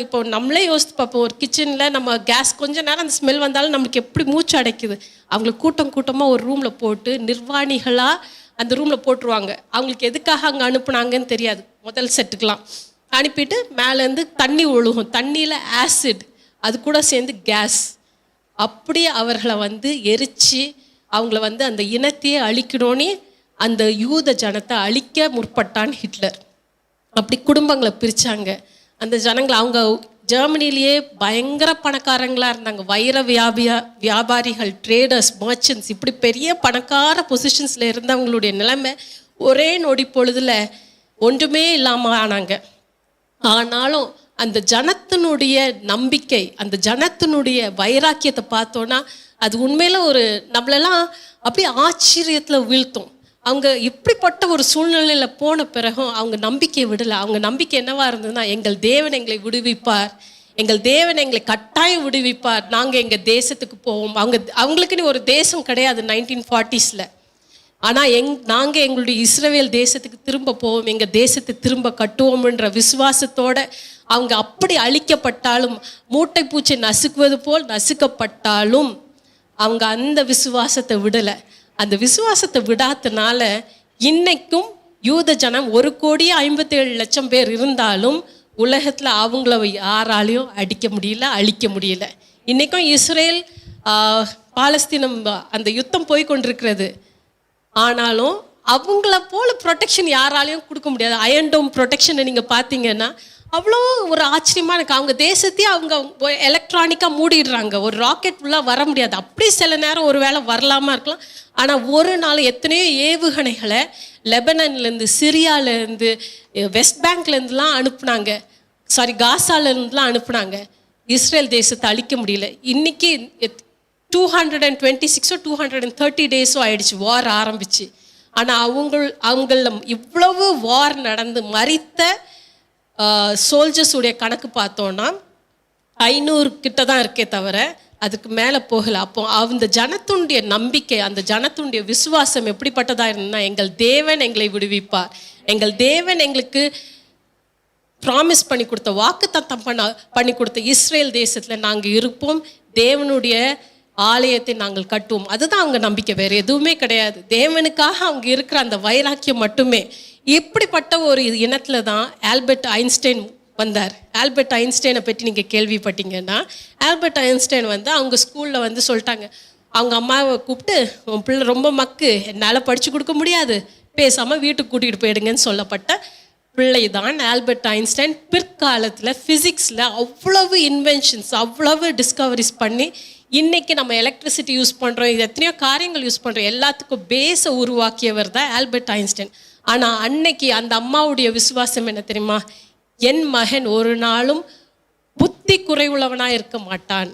இப்போ நம்மளே யோசித்து பார்ப்போம், ஒரு கிச்சனில் நம்ம கேஸ் கொஞ்சம் நேரம் அந்த ஸ்மெல் வந்தாலும் நம்மளுக்கு எப்படி மூச்சு அடைக்குது. அவங்கள கூட்டமாக ஒரு ரூமில் போட்டு நிர்வாணிகளாக அந்த ரூமில் போட்டுருவாங்க. அவங்களுக்கு எதுக்காக அங்கே அனுப்புனாங்கன்னு தெரியாது. முதல் செட்டுக்கெலாம் அனுப்பிட்டு மேலேருந்து தண்ணி ஒழுகும், தண்ணியில் ஆசிட், அது கூட சேர்ந்து கேஸ், அப்படியே அவர்களை எரித்து அவங்கள அந்த இனத்தையே அழிக்கணும்னு அந்த யூத ஜனத்தை அழிக்க முற்பட்டான் ஹிட்லர். அப்படி குடும்பங்களை பிரித்தாங்க. அந்த ஜனங்களை, அவங்க ஜெர்மனிலேயே பயங்கர பணக்காரங்களாக இருந்தாங்க. வைர வியாபாரிகள், ட்ரேடர்ஸ், மர்ச்சன்ட்ஸ், இப்படி பெரிய பணக்கார பொசிஷன்ஸில் இருந்தவங்களுடைய நிலைமை ஒரே நொடி பொழுதில் ஒன்றுமே இல்லாமல் ஆனாங்க. ஆனாலும் அந்த ஜனத்தினுடைய நம்பிக்கை, அந்த ஜனத்தினுடைய வைராக்கியத்தை பார்த்தோன்னா அது உண்மையில ஒரு நம்மளெல்லாம் அப்படியே ஆச்சரியத்தில் வீழ்த்தும். அவங்க இப்படிப்பட்ட ஒரு சூழ்நிலையில் போன பிறகும் அவங்க நம்பிக்கையை விடலை. அவங்க நம்பிக்கை என்னவா இருந்ததுன்னா, எங்கள் தேவன் எங்களை விடுவிப்பார், எங்கள் தேவன் எங்களை கட்டாயம் விடுவிப்பார், நாங்கள் எங்கள் தேசத்துக்கு போவோம். அவங்களுக்குன்னு ஒரு தேசம் கிடையாது 1940s. ஆனால் நாங்கள் எங்களுடைய இஸ்ரவேல் தேசத்துக்கு திரும்ப போவோம், எங்கள் தேசத்தை திரும்ப கட்டுவோம்ன்ற விசுவாசத்தோடு அவங்க அப்படி அழிக்கப்பட்டாலும், மூட்டை பூச்சி நசுக்குவது போல் நசுக்கப்பட்டாலும் அவங்க அந்த விசுவாசத்தை விடலை. அந்த விசுவாசத்தை விடாதனால இன்னைக்கும் யூத ஜனம் 1,57,00,000 பேர் இருந்தாலும் உலகத்தில் அவங்கள யாராலையும் அடிக்க முடியல, அழிக்க முடியல. இன்றைக்கும் இஸ்ரேல் பாலஸ்தீனம் அந்த யுத்தம் போய் கொண்டிருக்கிறது. ஆனாலும் அவங்கள போல ப்ரொடெக்ஷன் யாராலையும் கொடுக்க முடியாது. அயன் டோம் ப்ரொடெக்ஷனை நீங்கள் பார்த்தீங்கன்னா அவ்வளோ ஒரு ஆச்சரியமாக இருக்குது. அவங்க தேசத்தையே அவங்க எலக்ட்ரானிக்காக மூடிடுறாங்க. ஒரு ராக்கெட் ஃபுல்லாக வர முடியாது. அப்படி சில நேரம் ஒரு வேளை வரலாமா இருக்கலாம். ஆனால் ஒரு நாள் எத்தனையோ ஏவுகணைகளை லெபனன்லேருந்து, சிரியாவிலேருந்து, வெஸ்ட் பேங்க்லேருந்துலாம் அனுப்புனாங்க. காசாலேருந்துலாம் அனுப்புனாங்க. இஸ்ரேல் தேசத்தை அழிக்க முடியல. இன்றைக்கி 226 230 டேஸோ ஆயிடுச்சு வார் ஆரம்பிச்சு. ஆனால் அவங்கள இவ்வளவு வார் நடந்து மரித்த சோல்ஜர்ஸுடைய கணக்கு பார்த்தோன்னா 500 கிட்ட தான் இருக்கே தவிர அதுக்கு மேலே போகலை. அப்போ அந்த ஜனத்துடைய நம்பிக்கை, அந்த ஜனத்துடைய விசுவாசம் எப்படிப்பட்டதாக இருந்ததுன்னா, எங்கள் தேவன் எங்களை விடுவிப்பார், எங்கள் தேவன் எங்களுக்கு ப்ராமிஸ் பண்ணி கொடுத்த, வாக்குத்தத்தம் பண்ணி கொடுத்த இஸ்ரேல் தேசத்தில் நாங்கள் இருப்போம், தேவனுடைய ஆலயத்தை நாங்கள் கட்டுவோம். அதுதான் அவங்க நம்பிக்கை, வேறு எதுவுமே கிடையாது. தேவனுக்காக அவங்க இருக்கிற அந்த வைராக்கியம் மட்டுமே. இப்படிப்பட்ட ஒரு இனத்தில் தான் ஆல்பர்ட் ஐன்ஸ்டைன் வந்தார். ஆல்பர்ட் ஐன்ஸ்டைனை பற்றி நீங்கள் கேள்விப்பட்டீங்கன்னா, ஆல்பர்ட் ஐன்ஸ்டைன் அவங்க ஸ்கூலில் சொல்லிட்டாங்க, அவங்க அம்மாவை கூப்பிட்டு, உன் பிள்ளை ரொம்ப மக்கு, என்னால் படித்து கொடுக்க முடியாது, பேசாமல் வீட்டுக்கு கூட்டிகிட்டு போயிடுங்கன்னு சொல்லப்பட்ட பிள்ளை தான் ஆல்பர்ட் ஐன்ஸ்டைன். பிற்காலத்தில் ஃபிசிக்ஸில் அவ்வளவு இன்வென்ஷன்ஸ், அவ்வளவு டிஸ்கவரிஸ் பண்ணி இன்றைக்கி நம்ம எலக்ட்ரிசிட்டி யூஸ் பண்ணுறோம், இது எத்தனையோ காரியங்கள் யூஸ் பண்ணுறோம், எல்லாத்துக்கும் பேஸை உருவாக்கியவர் தான் ஆல்பர்ட் ஐன்ஸ்டைன். ஆனால் அன்னைக்கு அந்த அம்மாவுடைய விசுவாசம் என்ன தெரியுமா? என் மகன் ஒரு நாளும் புத்தி குறைவுள்ளவனாக இருக்க மாட்டான்.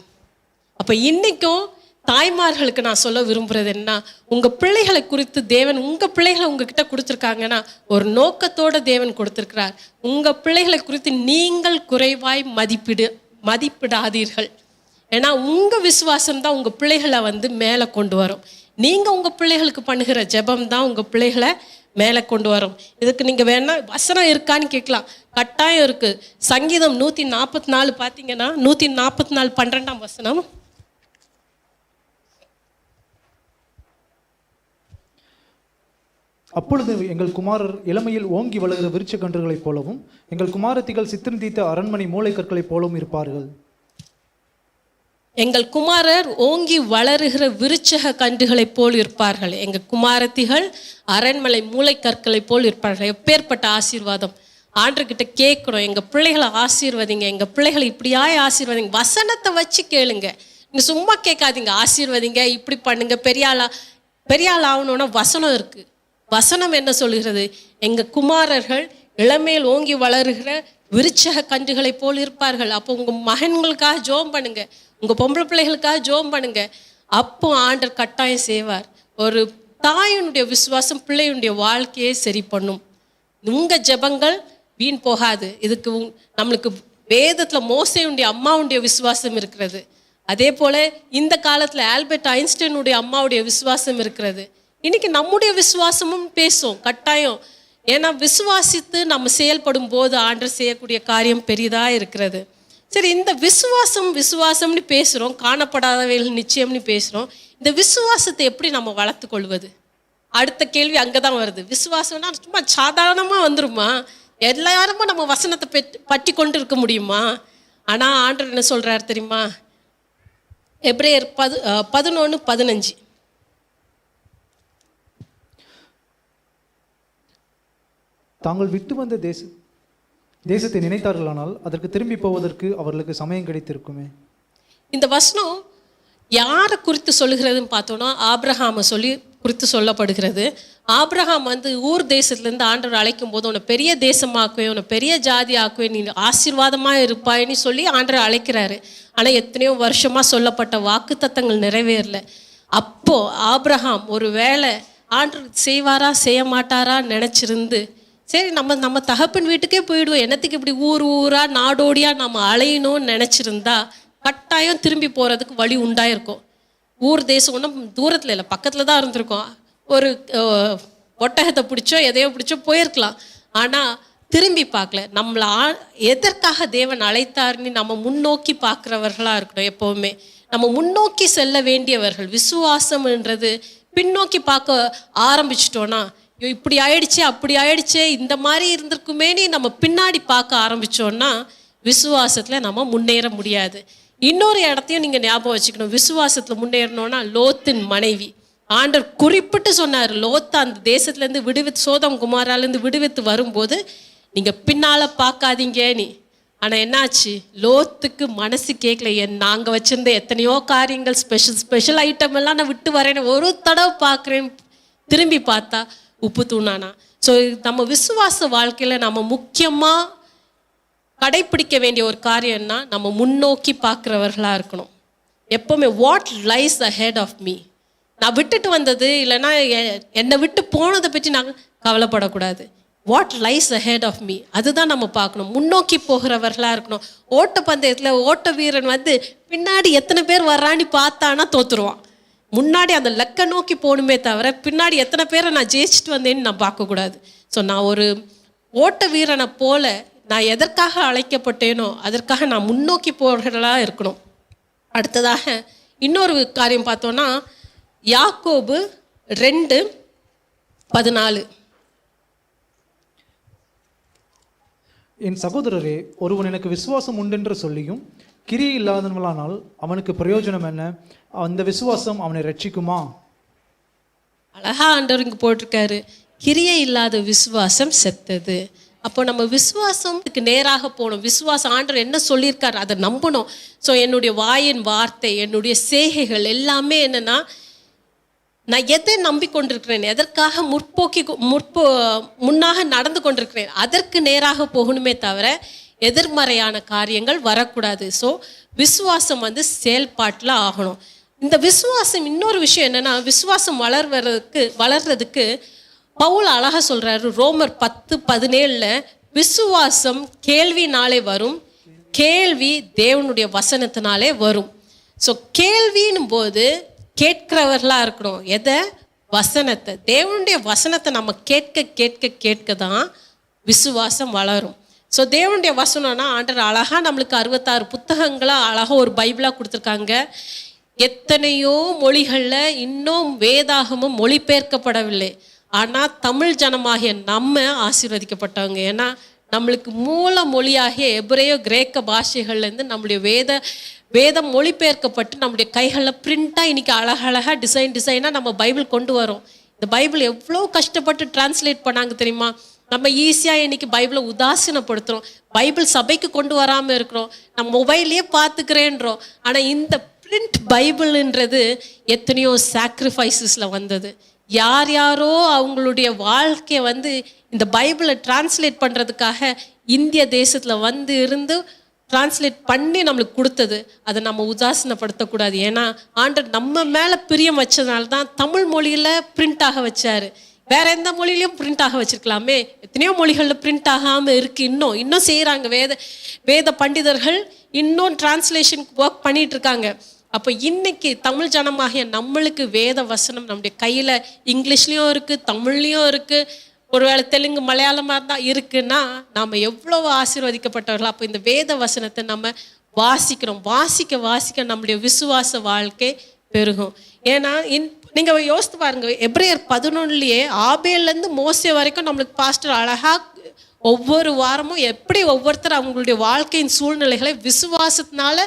அப்போ இன்றைக்கும் தாய்மார்களுக்கு நான் சொல்ல விரும்புகிறது என்ன, உங்கள் பிள்ளைகளை குறித்து தேவன் உங்கள் பிள்ளைகளை உங்ககிட்ட கொடுத்துருக்காங்கன்னா ஒரு நோக்கத்தோடு தேவன் கொடுத்துருக்கிறார். உங்கள் பிள்ளைகளை குறித்து நீங்கள் குறைவாய் மதிப்பிடாதீர்கள். ஏன்னா உங்கள் விசுவாசம் தான் உங்கள் பிள்ளைகளை மேலே கொண்டு வரும். நீங்கள் உங்கள் பிள்ளைகளுக்கு பண்ணுகிற ஜெபம் தான் உங்கள் பிள்ளைகளை மேலே கொண்டு வரும். இதுக்கு நீங்கள் வேணா வசனம் இருக்கான்னு கேட்கலாம், கட்டாயம் இருக்குது. சங்கீதம் 144 பார்த்தீங்கன்னா 144 12ஆம் வசனம், அப்பொழுது எங்கள் குமாரர் இளமையில் ஓங்கி வளர்கிற விருட்ச கன்றுகளைப் போலவும் எங்கள் குமாரத்திகள் சித்திரந்தீத்த அரண்மனை மூளைக்கற்களைப் போலவும் இருப்பார்கள். எங்கள் குமாரர் ஓங்கி வளருகிற விருட்சக கன்றுகளைப் போல் இருப்பார்கள், எங்கள் குமாரத்திகள் அரண்மனை மூளைக்கற்களைப் போல் இருப்பார்கள். எப்பேற்பட்ட ஆசீர்வாதம்! ஆண்டர்கிட்ட கேட்கணும், எங்கள் பிள்ளைகளை ஆசீர்வதிங்க, எங்கள் பிள்ளைகளை இப்படியாய் ஆசீர்வதிங்க. வசனத்தை வச்சு கேளுங்க, நீங்கள் சும்மா கேட்காதீங்க. ஆசீர்வதிங்க, இப்படி பண்ணுங்க, பெரிய ஆள் ஆகணும்னா வசனம் இருக்குது. வசனம் என்ன சொல்கிறது? எங்கள் குமாரர்கள் இளமையில் ஓங்கி வளருகிற விருட்சக கன்றுகளைப் போல் இருப்பார்கள். அப்போ உங்கள் மகன்களுக்காக ஜோம் பண்ணுங்க, உங்கள் பொம்பளை பிள்ளைகளுக்காக ஜோம் பண்ணுங்க. அப்போ ஆண்டர் கட்டாயம் செய்வார். ஒரு தாயினுடைய விசுவாசம் பிள்ளையுடைய வாழ்க்கையை சரி பண்ணும். உங்கள் ஜெபங்கள் வீண் போகாது. இதுக்கு நம்மளுக்கு வேதத்தில் மோசேயுடைய அம்மாவுடைய விசுவாசம் இருக்கிறது. அதே போல் இந்த காலத்தில் ஆல்பர்ட் ஐன்ஸ்டைனுடைய அம்மாவுடைய விசுவாசம் இருக்கிறது. இன்றைக்கி நம்முடைய விசுவாசமும் பேசும் கட்டாயம். ஏன்னா விசுவாசித்து நம்ம செயல்படும் போது ஆண்டர் செய்யக்கூடிய காரியம் பெரிதாக இருக்கிறது. சரி, இந்த விசுவாசம்னு பேசுகிறோம், காணப்படாதவைகள் நிச்சயம்னு பேசுகிறோம். இந்த விசுவாசத்தை எப்படி நம்ம வளர்த்து கொள்வது? அடுத்த கேள்வி அங்கே தான் வருது. விசுவாசம்னா சும்மா சாதாரணமாக வந்துருமா? எல்லாருமா நம்ம வசனத்தை பற்றி கொண்டு இருக்க முடியுமா? ஆனால் ஆண்டவர் என்ன சொல்கிறார் தெரியுமா? எபிரேயர் 11:15, தாங்கள் விட்டு வந்த தேசத்தை நினைத்தார்களானால் அதற்கு திரும்பி போவதற்கு அவர்களுக்கு சமயம் கிடைத்திருக்குமே. இந்த வசனம் யாரை குறித்து சொல்லுகிறதுன்னு பார்த்தோன்னா ஆபிரகாமை சொல்லி குறித்து சொல்லப்படுகிறது. ஆபிரகாம் வந்து ஊர் தேசத்துலேருந்து ஆண்டவர் அழைக்கும் போது உன்னை பெரிய தேசமாக்குவேன், உன்னை பெரிய ஜாதி ஆக்குவேன், நீ ஆசீர்வாதமாக இருப்பாயின்னு சொல்லி ஆண்டவர் அழைக்கிறாரு. ஆனால் எத்தனையோ வருஷமாக சொல்லப்பட்ட வாக்குத்தத்தங்கள் நிறைவேறல. அப்போ ஆபிரகாம் ஒரு வேளை ஆண்டவர் செய்வாரா செய்ய மாட்டாரா நினச்சிருந்து, சரி நம்ம தகப்பன் வீட்டுக்கே போயிடுவோம், என்னத்துக்கு இப்படி ஊர் ஊராக நாடோடியாக நம்ம அலையணும்னு நினச்சிருந்தா கட்டாயம் திரும்பி போகிறதுக்கு வழி உண்டாயிருக்கும். ஊர் தேசம் ஒன்றும் தூரத்தில் இல்லை, பக்கத்தில் தான் இருந்திருக்கோம். ஒரு ஒட்டகத்தை பிடிச்சோ எதையோ பிடிச்சோ போயிருக்கலாம். ஆனால் திரும்பி பார்க்கல. நம்மளை எதற்காக தேவன் அழைத்தாருன்னு நம்ம முன்னோக்கி பார்க்குறவர்களாக இருக்கணும். எப்போவுமே நம்ம முன்னோக்கி செல்ல வேண்டியவர்கள். விசுவாசம்ன்றது பின்னோக்கி பார்க்க ஆரம்பிச்சிட்டோன்னா, இப்படி ஆயிடுச்சே அப்படி ஆயிடுச்சே இந்த மாதிரி இருந்திருக்குமேனு நம்ம பின்னாடி பார்க்க ஆரம்பித்தோன்னா விசுவாசத்தில் நம்ம முன்னேற முடியாது. இன்னொரு இடத்தையும் நீங்கள் ஞாபகம் வச்சுக்கணும். விசுவாசத்தில் முன்னேறணும்னா லோத்தின் மனைவி ஆண்டவர் குறிப்பிட்டு சொன்னார், லோத்து அந்த தேசத்துலேருந்து சோதம் குமாராலேருந்து விடுவித்து வரும்போது நீங்கள் பின்னால் பார்க்காதீங்க நீ. ஆனால் என்னாச்சு, லோத்துக்கு மனசு கேட்கல. நாங்கள் வச்சுருந்த எத்தனையோ காரியங்கள் ஸ்பெஷல் ஐட்டம் எல்லாம் நான் விட்டு வரேன்னு ஒரு தடவை பார்க்குறேன், திரும்பி பார்த்தா உப்பு தூணானா. ஸோ நம்ம விசுவாச வாழ்க்கையில் நம்ம முக்கியமாக கடைப்பிடிக்க வேண்டிய ஒரு காரியம்னா நம்ம முன்னோக்கி பார்க்குறவர்களாக இருக்கணும். எப்போவுமே what lies ahead of me, நான் விட்டுட்டு வந்தது இல்லைன்னா என்னை விட்டு போனதை பற்றி நாங்கள் கவலைப்படக்கூடாது. What lies ahead of me, அதுதான் நம்ம பார்க்கணும். முன்னோக்கி போகிறவர்களாக இருக்கணும். ஓட்டப்பந்தயத்தில் ஓட்ட வீரன் வந்து பின்னாடி எத்தனை பேர் வர்றான்னு பார்த்தானா தோற்றுருவான். முன்னாடி அந்த லக்கை நோக்கி போகணுமே தவிர பின்னாடி எத்தனை பேரை நான் ஜெயிச்சுட்டு வந்தேன்னு நான் பார்க்கக்கூடாது. ஸோ நான் ஒரு ஓட்ட வீரனை போல நான் எதற்காக அழைக்கப்பட்டேனோ அதற்காக நான் முன்னோக்கி போகிறவர்களாக இருக்கணும். அடுத்ததாக இன்னொரு காரியம் பார்த்தோன்னா யாக்கோபு 2:14. என் சகோதரரே, ஒருவன் எனக்கு விசுவாசம் உண்டென்று சொல்லியும் கிரியை இல்லாதவனானால் அவனுக்கு பிரயோஜனம் என்ன? அந்த விசுவாசம் அவனை ரட்சிக்குமா? அழகா ஆண்டவர் இங்கே போட்டிருக்காரு, கிரியை இல்லாத விசுவாசம் செத்தது. அப்போ நம்ம விசுவாசத்துக்கு நேராக போகணும். விசுவாசம் ஆண்டவர் என்ன சொல்லியிருக்காரு அதை நம்பணும். ஸோ என்னுடைய வாயின் வார்த்தை, என்னுடைய செய்கைகள் எல்லாமே என்னென்னா, நான் எதை நம்பிக்கொண்டிருக்கிறேன், எதற்காக முன்னாக நடந்து கொண்டிருக்கிறேன், அதற்கு நேராக போகணுமே தவிர எதிர்மறையான காரியங்கள் வரக்கூடாது. ஸோ விசுவாசம் வந்து செயல்பாட்டில் ஆகணும். இந்த விசுவாசம் இன்னொரு விஷயம் என்னென்னா, விசுவாசம் வளர்றதுக்கு பவுல் அழகாக சொல்கிறாரு. ரோமர் 10:17 விசுவாசம் கேள்வினாலே வரும், கேள்வி தேவனுடைய வசனத்தினாலே வரும். ஸோ கேள்வின்னும் போது கேட்கிறவர்களாக இருக்கணும். எதை? வசனத்தை. தேவனுடைய வசனத்தை நம்ம கேட்க கேட்க கேட்க தான் விசுவாசம் வளரும். ஸோ தேவனுடைய வசனம்னா ஆண்டவர் அழகாக நம்மளுக்கு 66 புத்தகங்களாக அழகாக ஒரு பைபிளாக கொடுத்துருக்காங்க. எத்தனையோ மொழிகளில் இன்னும் வேதாகமும் மொழிபெயர்க்கப்படவில்லை. ஆனால் தமிழ் ஜனமாகிய நம்ம ஆசீர்வதிக்கப்பட்டவங்க. ஏன்னா நம்மளுக்கு மூல மொழியாகிய எபிரேயோ கிரேக்க பாஷைகள்லேருந்து நம்மளுடைய வேதம் மொழிபெயர்க்கப்பட்டு நம்முடைய கைகளில் பிரிண்ட்டாக இன்றைக்கி அழகழகாக டிசைனாக நம்ம பைபிள் கொண்டு வரோம். இந்த பைபிள் எவ்வளோ கஷ்டப்பட்டு டிரான்ஸ்லேட் பண்ணாங்க தெரியுமா? நம்ம ஈஸியாக இன்றைக்கி பைபிளை உதாசீனப்படுத்துகிறோம். பைபிள் சபைக்கு கொண்டு வராமல் இருக்கிறோம், நம்ம மொபைல்லையே பார்த்துக்கிறேன்றோம். ஆனால் இந்த பிரிண்ட் பைபிள்ன்றது எத்தனையோ சாக்ரிஃபைசஸில் வந்தது. யாரோ அவங்களுடைய வாழ்க்கையை வந்து இந்த பைபிளை டிரான்ஸ்லேட் பண்ணுறதுக்காக இந்திய தேசத்தில் வந்து இருந்து டிரான்ஸ்லேட் பண்ணி நம்மளுக்கு கொடுத்தது. அதை நம்ம உதாசீனப்படுத்தக்கூடாது. ஏன்னா ஆண்டவர் நம்ம மேலே பிரியம் வச்சதுனால தான் தமிழ் மொழியில் பிரிண்ட் ஆக வச்சார். வேற எந்த மொழியிலையும் பிரிண்ட் ஆக வச்சிருக்கலாமே. எத்தனையோ மொழிகளில் பிரிண்ட் ஆகாமல் இருக்குது. இன்னும் செய்கிறாங்க. வேத பண்டிதர்கள் இன்னும் டிரான்ஸ்லேஷன் ஒர்க் பண்ணிட்டு இருக்காங்க. அப்போ இன்னைக்கு தமிழ் ஜனமாகிய நம்மளுக்கு வேத வசனம் நம்முடைய கையில் இங்கிலீஷ்லேயும் இருக்குது, தமிழ்லேயும் இருக்குது, ஒருவேளை தெலுங்கு மலையாளமாக தான் இருக்குன்னா நாம் எவ்வளோ ஆசீர்வதிக்கப்பட்டவர்கள். அப்போ இந்த வேத வசனத்தை நம்ம வாசிக்கிறோம். வாசிக்க நம்முடைய விசுவாச வாழ்க்கை பெருகும். ஏன்னா நீங்கள் யோசித்து பாருங்கள், எபிரேயர் 11 ஆபேல்லேருந்து மோசே வரைக்கும் நம்மளுக்கு பாஸ்டர் அழகாக ஒவ்வொரு வாரமும் எப்படி ஒவ்வொருத்தர் அவங்களுடைய வாழ்க்கையின் சூழ்நிலைகளை விசுவாசத்தினால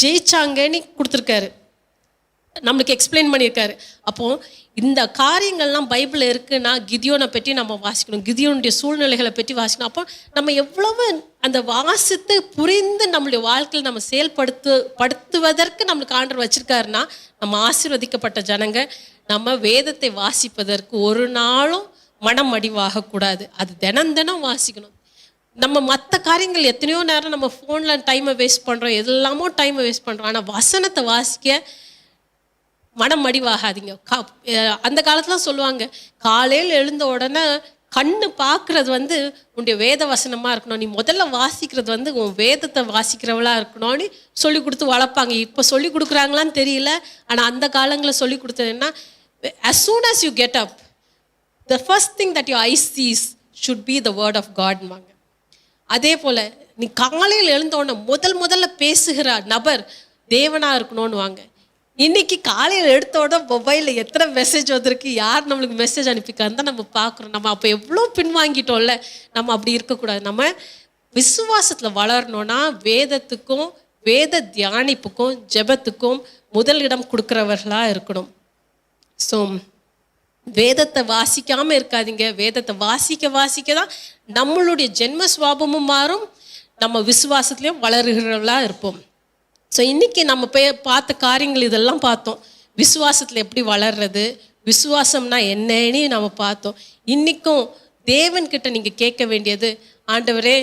ஜெயிச்சாங்கன்னு கொடுத்துருக்காரு, நம்மளுக்கு எக்ஸ்பிளைன் பண்ணியிருக்காரு. அப்போது இந்த காரியங்கள்லாம் பைபிள் இருக்குன்னா கிதியோனை பற்றி நம்ம வாசிக்கணும், கிதியோனுடைய சூழ்நிலைகளை பற்றி வாசிக்கணும். அப்போ நம்ம எவ்வளவு அந்த வாசித்து புரிந்து நம்மளுடைய வாழ்க்கையில் நம்ம செயல்படுத்துவதற்கு நம்மளுக்கு ஆண்டவர் வச்சுருக்காருன்னா நம்ம ஆசீர்வதிக்கப்பட்ட ஜனங்க. நம்ம வேதத்தை வாசிப்பதற்கு ஒரு நாளும் மனம் அடிவாகக்கூடாது. அது தினம் தினம் வாசிக்கணும். நம்ம மற்ற காரியங்கள் எத்தனையோ நேரம் நம்ம ஃபோனில் டைமை வேஸ்ட் பண்ணுறோம், எல்லாமோ டைமை வேஸ்ட் பண்ணுறோம். ஆனால் வசனத்தை வாசிக்க மனம் அடிவாகாதீங்க. அந்த காலத்துலாம் சொல்லுவாங்க, காலையில் எழுந்த உடனே கண்ணு பார்க்குறது வந்து உன்னுடைய வேத வசனமாக இருக்கணும், நீ முதல்ல வாசிக்கிறது வந்து உன் வேதத்தை வாசிக்கிறவளா இருக்கணும்னு சொல்லி கொடுத்து வளர்ப்பாங்க. இப்போ சொல்லி கொடுக்குறாங்களான்னு தெரியல. ஆனால் அந்த காலங்களில் சொல்லி கொடுத்ததுன்னா, as soon as you get up, the first thing that your eyes sees should be the word of God. அதே போல் நீ காலையில் எழுந்தோடனே முதல்ல பேசுகிற நபர் தேவனாக இருக்கணும்னு வாங்க. இன்னைக்கு காலையில் எடுத்தோட மொபைலில் எத்தனை மெசேஜ் வந்திருக்கு, யார் நம்மளுக்கு மெசேஜ் அனுப்பிக்கான்னு தான் நம்ம பார்க்குறோம். நம்ம அப்போ எவ்வளோ பின்வாங்கிட்டோம்ல. நம்ம அப்படி இருக்கக்கூடாது. நம்ம விசுவாசத்தில் வளரணும்னா வேதத்துக்கும் வேத தியானிப்புக்கும் ஜெபத்துக்கும் முதலிடம் கொடுக்குறவர்களாக இருக்கணும். ஸோ வேதத்தை வாசிக்காமல் இருக்காதீங்க. வேதத்தை வாசிக்க தான் நம்மளுடைய ஜென்ம சுவாபமும் மாறும், நம்ம விசுவாசத்துலேயும் வளருகிறவர்களாக இருப்போம். ஸோ இன்றைக்கி நம்ம பார்த்த காரியங்கள் இதெல்லாம் பார்த்தோம். விசுவாசத்தில் எப்படி வளர்றது, விசுவாசம்னா என்னன்னு நம்ம பார்த்தோம். இன்றைக்கும் தேவன்கிட்ட நீங்கள் கேட்க வேண்டியது, ஆண்டவரே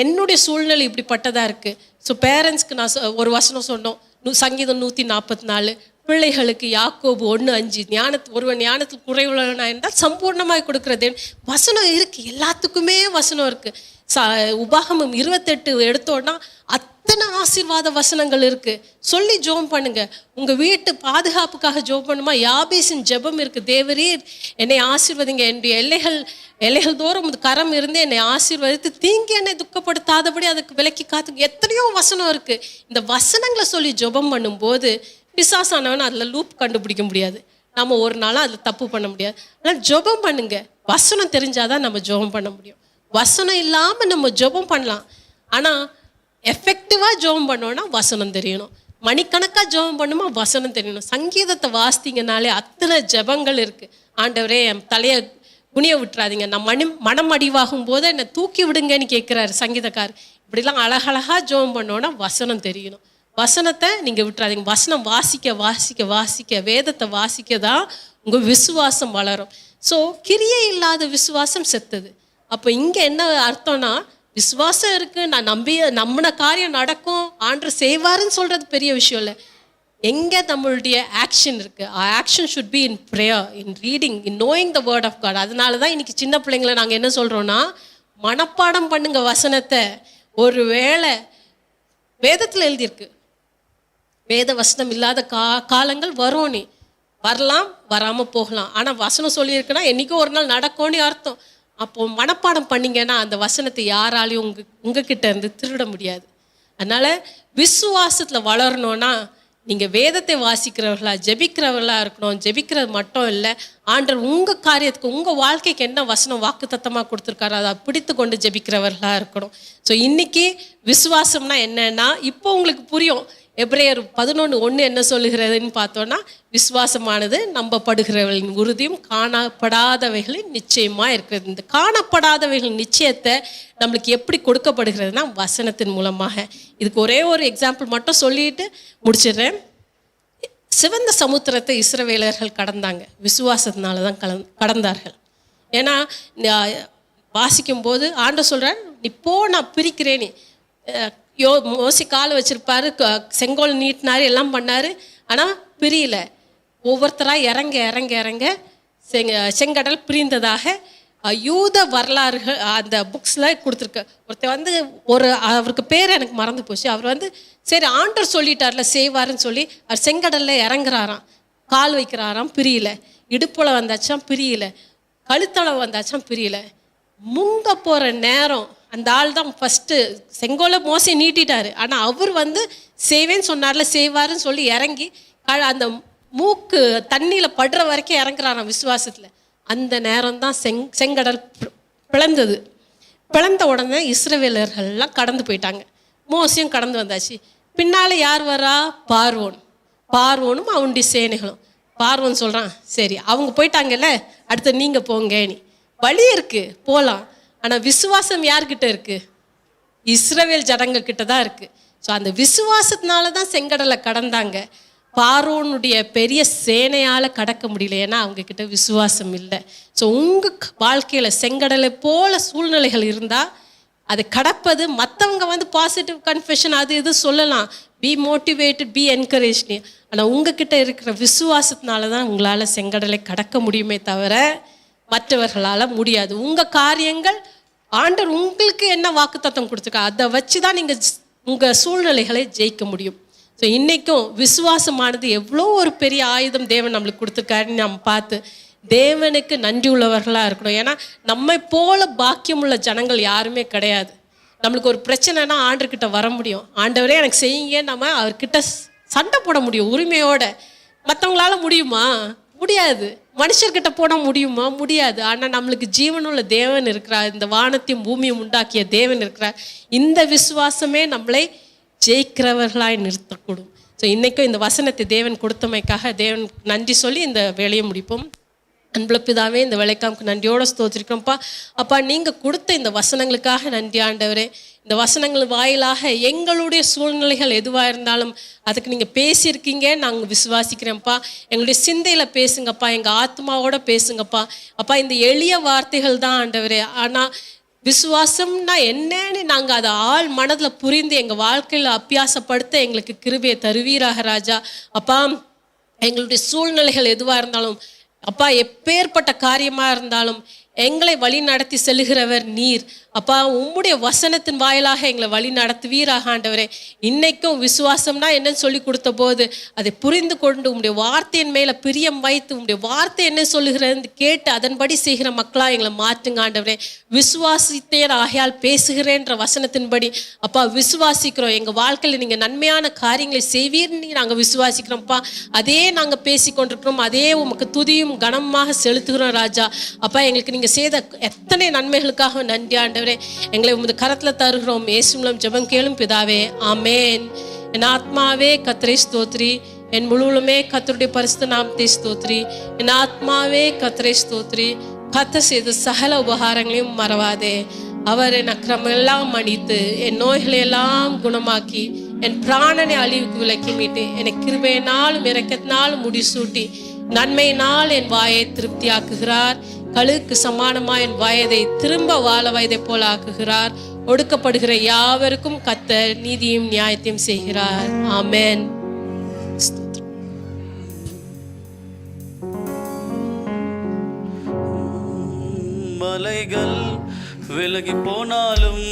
என்னுடைய சூழ்நிலை இப்படிப்பட்டதாக இருக்குது. ஸோ பேரண்ட்ஸ்க்கு நான் ஒரு வசனம் சொன்னோம், சங்கீதம் 144, பிள்ளைகளுக்கு யாக்கோபு 1:5, ஒருவன் ஞானத்தில் குறைவுள்ளவனா இருந்தால் சம்பூர்ணமாய் கொடுக்குறது வசனம் இருக்குது. எல்லாத்துக்குமே வசனம் இருக்குது. உபாகமம் 28 எடுத்தோன்னா அத்தனை ஆசீர்வாத வசனங்கள் இருக்குது. சொல்லி ஜெபம் பண்ணுங்க. உங்கள் வீட்டு பாதுகாப்புக்காக ஜெபம் பண்ணுமா, யாபேசின் ஜெபம் இருக்குது. தேவரே என்னை ஆசீர்வதிங்க, என்னுடைய எல்லைகள் தோறும் கரம் இருந்து என்னை ஆசீர்வதித்து தீங்கி என்னை துக்கப்படுத்தாதபடி அதுக்கு விலக்கி காத்து, எத்தனையோ வசனம் இருக்குது. இந்த வசனங்களை சொல்லி ஜெபம் பண்ணும்போது பிசாசானவன் அதில் லூப் கண்டுபிடிக்க முடியாது. நம்ம ஒரு நாளாக அதில் தப்பு பண்ண முடியாது. ஆனால் ஜெபம் பண்ணுங்க. வசனம் தெரிஞ்சாதான் நம்ம ஜெபம் பண்ண முடியும். வசனம் இல்லாமல் நம்ம ஜெபம் பண்ணலாம், ஆனால் எஃபெக்டிவாக ஜெபம் பண்ணோன்னா வசனம் தெரியணும். மணிக்கணக்காக ஜெபம் பண்ணுமா வசனம் தெரியணும். சங்கீதத்தை வாசித்தீங்கனாலே அத்தனை ஜெபங்கள் இருக்குது. ஆண்டவரே என் தலையை குனிய விட்டுறாதீங்க, நான் மனம் அடிவாகும் போது என்னை தூக்கி விடுங்கன்னு கேட்குறாரு சங்கீதக்கார். இப்படிலாம் அழகழகாக ஜெபம் பண்ணோன்னா வசனம் தெரியணும். வசனத்தை நீங்கள் விட்டுறாதீங்க. வசனம் வாசிக்க வேதத்தை வாசிக்க தான் உங்கள் விசுவாசம் வளரும். ஸோ கிரியை இல்லாத விசுவாசம் செத்தது. அப்போ இங்கே என்ன அர்த்தம்னா, விசுவாசம் இருக்குது, நான் நம்பின காரியம் நடக்கும், ஆண்டவர் செய்வாருன்னு சொல்கிறது பெரிய விஷயம் இல்லை. எங்கே நம்மளுடைய ஆக்ஷன் இருக்குது, action should be in prayer, in reading, in knowing the word of God. அதனால தான் இன்றைக்கி சின்ன பிள்ளைங்களை நாங்கள் என்ன சொல்கிறோன்னா, மனப்பாடம் பண்ணுங்க வசனத்தை. ஒரு வேளை வேதத்தில் எழுதியிருக்கு, வேத வசனம் இல்லாத காலங்கள் வரும், நீ வரலாம் வராமல் போகலாம், ஆனால் வசனம் சொல்லியிருக்குன்னா என்றைக்கும் ஒரு நாள் நடக்கும்னு அர்த்தம். அப்போது மனப்பாடம் பண்ணிங்கன்னா அந்த வசனத்தை யாராலையும் உங்ககிட்ட இருந்து திருட முடியாது. அதனால் விசுவாசத்தில் வளரணும்னா நீங்கள் வேதத்தை வாசிக்கிறவர்களா ஜெபிக்கிறவர்களா இருக்கணும். ஜெபிக்கிறது மட்டும் இல்லை, ஆண்டவர் உங்கள் காரியத்துக்கு உங்கள் வாழ்க்கைக்கு என்ன வசனம் வாக்குத்தத்தமாக கொடுத்துருக்காரோ அதை பிடித்து கொண்டு ஜெபிக்கிறவர்களாக இருக்கணும். ஸோ இன்றைக்கி விசுவாசம்னா என்னன்னா இப்போ உங்களுக்கு புரியும். எபிரேயர் 11:1 என்ன சொல்லுகிறதுன்னு பார்த்தோன்னா, விசுவாசமானது நம்பப்படுகிறவர்களின் உறுதியும் காணப்படாதவைகளின் நிச்சயமாக இருக்கிறது. இந்த காணப்படாதவைகளின் நிச்சயத்தை நம்மளுக்கு எப்படி கொடுக்கப்படுகிறதுனா வசனத்தின் மூலமாக. இதுக்கு ஒரே ஒரு எக்ஸாம்பிள் மட்டும் சொல்லிட்டு முடிச்சிடுறேன். சிவந்த சமுத்திரத்தை இஸ்ரவேலர்கள் கடந்தாங்க, விசுவாசத்தினால தான் கடந்தார்கள். ஏன்னா வாசிக்கும்போது ஆண்டவர் சொல்கிறார், நீ போ நான் பிரிக்கிறேன்னு. மோசி காலை வச்சிருப்பாரு, செங்கோல் நீட்டினார், எல்லாம் பண்ணார், ஆனால் பிரியல. ஒவ்வொருத்தராக இறங்க செங்கடல் பிரிந்ததாக யூத வரலாறுகள் அந்த புக்ஸில் கொடுத்துருக்கு. ஒருத்தர் அவருக்கு பேர் எனக்கு மறந்து போச்சு. அவர் சரி ஆண்டவர் சொல்லிட்டார்ல செய்வாருன்னு சொல்லி அவர் செங்கடலில் இறங்குறாராம், கால் வைக்கிறாராம், பிரியல. இடுப்புல வந்தாச்சாம் பிரியல, கழுத்தளவு வந்தாச்சாம் பிரியல. முங்க போகிற நேரம் அந்த ஆள் தான் ஃபஸ்ட்டு செங்கோலை மோசை நீட்டிட்டார். ஆனால் அவர் செய்வேன்னு சொன்னார்ல செய்வாருன்னு சொல்லி இறங்கி அந்த மூக்கு தண்ணியில் படுற வரைக்கும் இறங்குறாராம் விசுவாசத்தில். அந்த நேரம் தான் செங்கடல் பிளந்தது. பிளந்த உடனே இஸ்ரவேலர்கள்லாம் கடந்து போயிட்டாங்க, மோசையும் கடந்து வந்தாச்சு. பின்னால் யார் வரா? பார்வோனும் அவனுடைய சேனைகளும். பார்வோன் சொல்கிறான், சரி அவங்க போயிட்டாங்கல்ல, அடுத்து நீங்கள் போங்க, நீ வழி இருக்குது போகலாம். ஆனால் விசுவாசம் யார்கிட்ட இருக்குது? இஸ்ரவேல் ஜனங்க கிட்ட தான் இருக்குது. ஸோ அந்த விசுவாசத்தினால தான் செங்கடலை கடந்தாங்க. பார்வோனுடைய பெரிய சேனையால் கடக்க முடியல, ஏன்னா அவங்கக்கிட்ட விசுவாசம் இல்லை. ஸோ உங்கள் வாழ்க்கையில் செங்கடலை போல சூழ்நிலைகள் இருந்தால் அதை கடப்பது, மற்றவங்க பாசிட்டிவ் கன்ஃபெஷன் அது இது சொல்லலாம், பி மோட்டிவேட்டட், பி என்கரேஜ்னு. ஆனால் உங்ககிட்ட இருக்கிற விசுவாசத்தினால தான் உங்களால் செங்கடலை கடக்க முடியுமே தவிர மற்றவர்களால் முடியாது. உங்கள் காரியங்கள் ஆண்டவர் உங்களுக்கு என்ன வாக்குத்தத்தம் கொடுத்துருக்கா அதை வச்சு தான் நீங்கள் உங்கள் சூழ்நிலைகளை ஜெயிக்க முடியும். ஸோ இன்றைக்கும் விசுவாசமானது எவ்வளோ ஒரு பெரிய ஆயுதம் தேவன் நம்மளுக்கு கொடுத்துருக்காருன்னு நம்ம பார்த்து தேவனுக்கு நன்றி உள்ளவர்களாக இருக்கணும். ஏன்னா நம்மை போல பாக்கியமுள்ள ஜனங்கள் யாருமே கிடையாது. நம்மளுக்கு ஒரு பிரச்சனைனா ஆண்டர்கிட்ட வர முடியும், ஆண்டவரே எனக்கு செய்யுங்க, நம்ம அவர்கிட்ட சண்டை போட முடியும் உரிமையோட. மற்றவங்களால முடியுமா? முடியாது. மனுஷர்கிட்ட போட முடியுமா? முடியாது. ஆனால் நம்மளுக்கு ஜீவனுள்ள தேவன் இருக்கிறார், இந்த வானத்தையும் பூமியும் உண்டாக்கிய தேவன் இருக்கிறார். இந்த விசுவாசமே நம்மளை ஜெயிக்கிறவர்களாய் நிறுத்தக்கூடும். ஸோ இன்றைக்கும் இந்த வசனத்தை தேவன் கொடுத்தமைக்காக தேவன் நன்றி சொல்லி இந்த வேலையை முடிப்போம். அன்புள்ள பிதாவே, இந்த வேலைக்காமுக்கு நன்றியோடு ஸ்தோத்திரிக்கிறோம்ப்பா. அப்பா, நீங்கள் கொடுத்த இந்த வசனங்களுக்காக நன்றி ஆண்டவரே. இந்த வசனங்கள் வாயிலாக எங்களுடைய சூழ்நிலைகள் எதுவாக இருந்தாலும் அதுக்கு நீங்கள் பேசியிருக்கீங்க, நாங்கள் விசுவாசிக்கிறோம்ப்பா. எங்களுடைய சிந்தையில் பேசுங்கப்பா, எங்கள் ஆத்மாவோட பேசுங்கப்பா. அப்பா, இந்த எளிய வார்த்தைகள் தான் ஆண்டவரே, ஆனால் விசுவாசம்னா என்னன்னு நாங்கள் அதை ஆள் மனதில் புரிந்து எங்கள் வாழ்க்கையில் அபியாசப்படுத்த எங்களுக்கு கிருபையை தருவீராக ராஜா. அப்பா, எங்களுடைய சூழ்நிலைகள் எதுவாக இருந்தாலும் அப்பா, எப்பேற்பட்ட காரியமாக இருந்தாலும் எங்களை வழி நடத்தி செல்கிறவர் நீர். அப்பா, உம்முடைய வசனத்தின் வாயிலாக எங்களை வழி நடத்துவீராக ஆண்டவரே. இன்னைக்கும் விசுவாசம்னா என்னன்னு சொல்லி கொடுத்த போது அதை புரிந்து கொண்டு உம்முடைய வார்த்தையின் மேலே பிரியம் வைத்து உம்முடைய வார்த்தை என்ன சொல்லுகிறது கேட்டு அதன்படி செய்கிற மக்களாக எங்களை மாற்றுங்க ஆண்டவரே. விசுவாசித்தேன் ஆகையால் பேசுகிறேன்ற வசனத்தின்படி அப்பா விசுவாசிக்கிறோம். எங்கள் வாழ்க்கையில் நீங்கள் நன்மையான காரியங்களை செய்வீர்னு நாங்கள் விசுவாசிக்கிறோம்ப்பா. அதே நாங்கள் பேசி கொண்டிருக்கிறோம், அதே உமக்கு துதியும் கனமாக செலுத்துகிறோம் ராஜா. அப்பா, எங்களுக்கு நீங்கள் செய்த எத்தனை நன்மைகளுக்காக நன்றி ஆண்டவரே. எங்களை உமது கரத்தில் தருகிறோம். இயேசு மூலம் ஜெபம் கேளும் பிதாவே, ஆமேன். என் ஆத்மாவே கர்த்தரை ஸ்தோத்ரி, என் முழுவலுமே கர்த்தருடைய பரிசுத்த நாமத்தை ஸ்தோத்ரி. என் ஆத்மாவே கர்த்தரை ஸ்தோத்ரி, கர்த்தர் செய்த சகல உபகாரங்களையும் மறவாதே. அவர் என் அக்கிரமம் எல்லாம் மன்னித்து என் நோய்களை எல்லாம் குணமாக்கி என் பிராணனை அழிவுக்கு விலக்கி மீட்டு என்னை கிருபையினாலும் இரக்கத்தினாலும் முடிசூட்டி நன்மையினால் என் வாயை திருப்தியாக்குகிறார். கழுக்கு சமானமா என் வயதை திரும்ப வாழ வயதை போல ஆக்குகிறார். ஒடுக்கப்படுகிற யாவருக்கும் கர்த்தர் நீதியும் நியாயத்தையும் செய்கிறார். ஆமென். மலைகள் விலகி போனாலும்